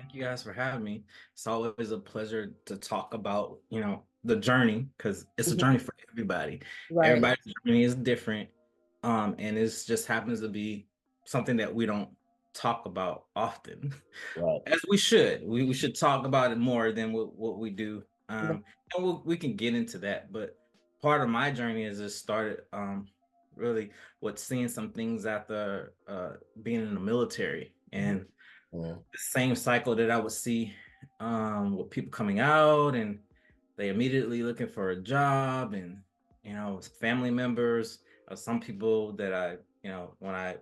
Thank you guys for having me. It's always a pleasure to talk about, the journey because it's a Mhm. journey for everybody. Right. Everybody's journey is different. And it just happens to be something that we don't talk about often, Right. as we should. We should talk about it more than what we do. Right. And we can get into that. But part of my journey is just started really with seeing some things after being in the military and Yeah. the same cycle that I would see with people coming out and they immediately looking for a job and family members some people that when I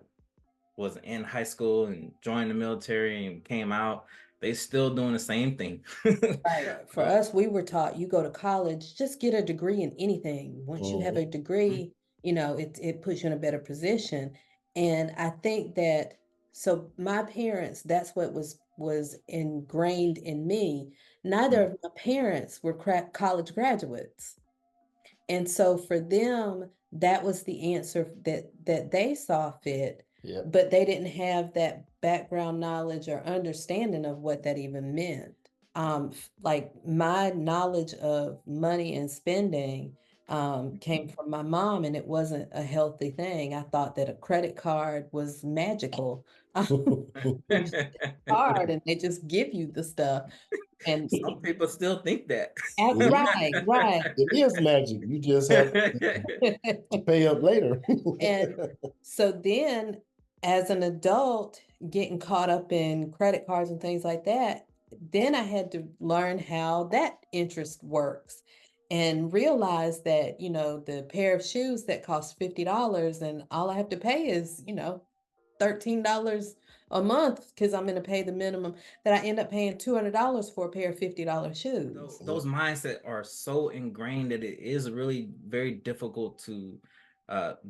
was in high school and joined the military and came out, they still doing the same thing. Right. For us, we were taught you go to college, just get a degree in anything. Once you have Mhm. a degree, it puts you in a better position. And I think that so my parents, that's what was ingrained in me. Neither of my parents were college graduates. And so for them, that was the answer that they saw fit, Yep. but they didn't have that background knowledge or understanding of what that even meant. Like my knowledge of money and spending came from my mom, and it wasn't a healthy thing. I thought that a credit card was magical. You just card and they just give you the stuff. And Some people still think that. It right, right. it is magic. You just have to pay up later. And so then, as an adult, getting caught up in credit cards and things like that, then I had to learn how that interest works and realize that, the pair of shoes that cost $50 and all I have to pay is, $13 a month because I'm going to pay the minimum that I end up paying $200 for a pair of $50 shoes. Those mindset are so ingrained that it is really very difficult to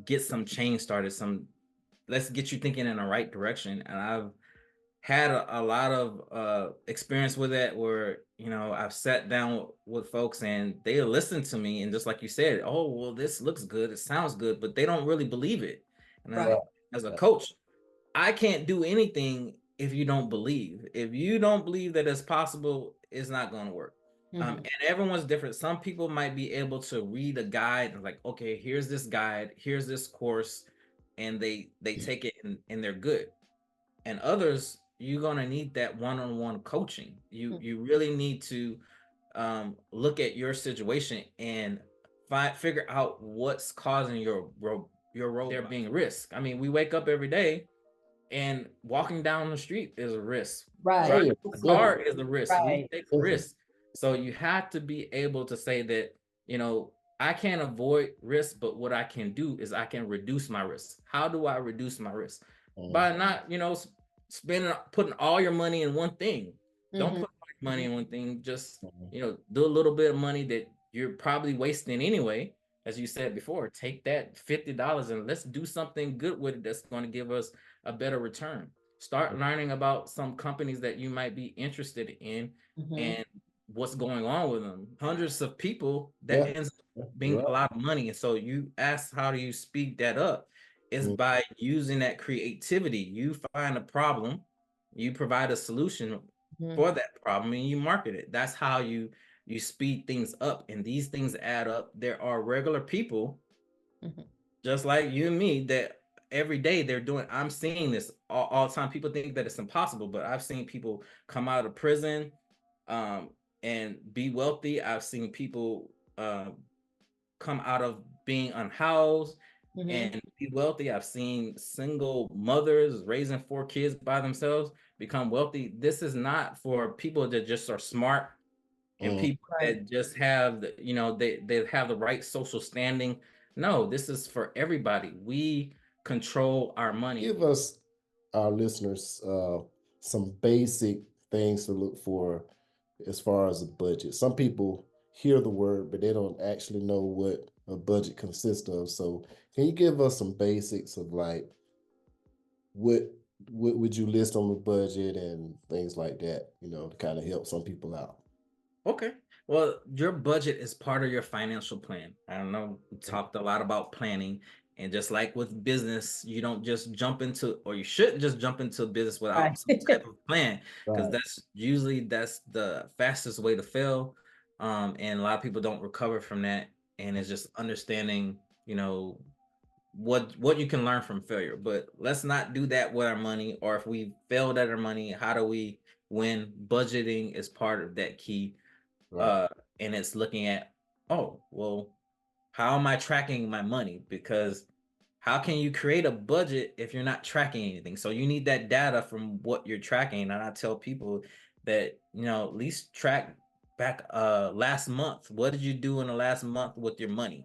get some change started. Let's get you thinking in the right direction. And I've had a lot of experience with that where I've sat down with folks and they listen to me and just like you said, oh well, this looks good, it sounds good, but they don't really believe it. And Right. as a coach, I can't do anything if you don't believe. If you don't believe that it's possible, it's not going to work. Mhm. And everyone's different. Some people might be able to read a guide and like, okay, here's this guide, here's this course, and they take it and they're good. And others, you're gonna need that one-on-one coaching. You really need to look at your situation and figure out what's causing your road there being risk. I mean, we wake up every day and walking down the street is a risk. Right. Driving Oh, a car definitely. is a risk. We Right. take Definitely. risks. So you have to be able to say that, I can't avoid risk, but what I can do is I can reduce my risk. How do I reduce my risk? Mhm. By not, spending putting all your money in one thing. Don't Mhm. put all your money in one thing. Just, Mhm. do a little bit of money that you're probably wasting anyway. As you said before, take that $50 and let's do something good with it that's going to give us a better return. Start learning about some companies that you might be interested in Mhm. and what's going on with them. Hundreds of people that Yeah. ends up Yeah. being You're a right. lot of money. And so you ask, how do you speed that up? Is Mhm. by using that creativity. You find a problem, you provide a solution Mhm. for that problem, and you market it. That's how you speed things up. And these things add up. There are regular people Mhm. just like you and me that every day they're doing. I'm seeing this all the time. People think that it's impossible, but I've seen people come out of prison um and be wealthy. I've seen people come out of being unhoused Mhm. and be wealthy. I've seen single mothers raising 4 kids by themselves become wealthy. This is not for people that just are smart and Mhm. people Right. that just have they have the right social standing. No, this is for everybody. We control our money. Give us, our listeners, some basic things to look for as far as a budget. Some people hear the word, but they don't actually know what a budget consists of. So, can you give us some basics of like what what would you list on the budget and things like that? To kind of help some people out. Okay. Well, your budget is part of your financial plan. I don't know, we Mhm. talked a lot about planning, And just like with business, you don't just jump into, or you shouldn't just jump into business Right. without some type of plan, because Right. that's the fastest way to fail. And a lot of people don't recover from that. And it's just understanding, you know, what you can learn from failure. But let's not do that with our money, or if we failed at our money, how do we win? Budgeting is part of that key. Right. uh and it's looking at, oh well, how am I tracking my money? Because how can you create a budget if you're not tracking anything? So you need that data from what you're tracking. And I tell people that, you know, at least track back last month. What did you do in the last month with your money?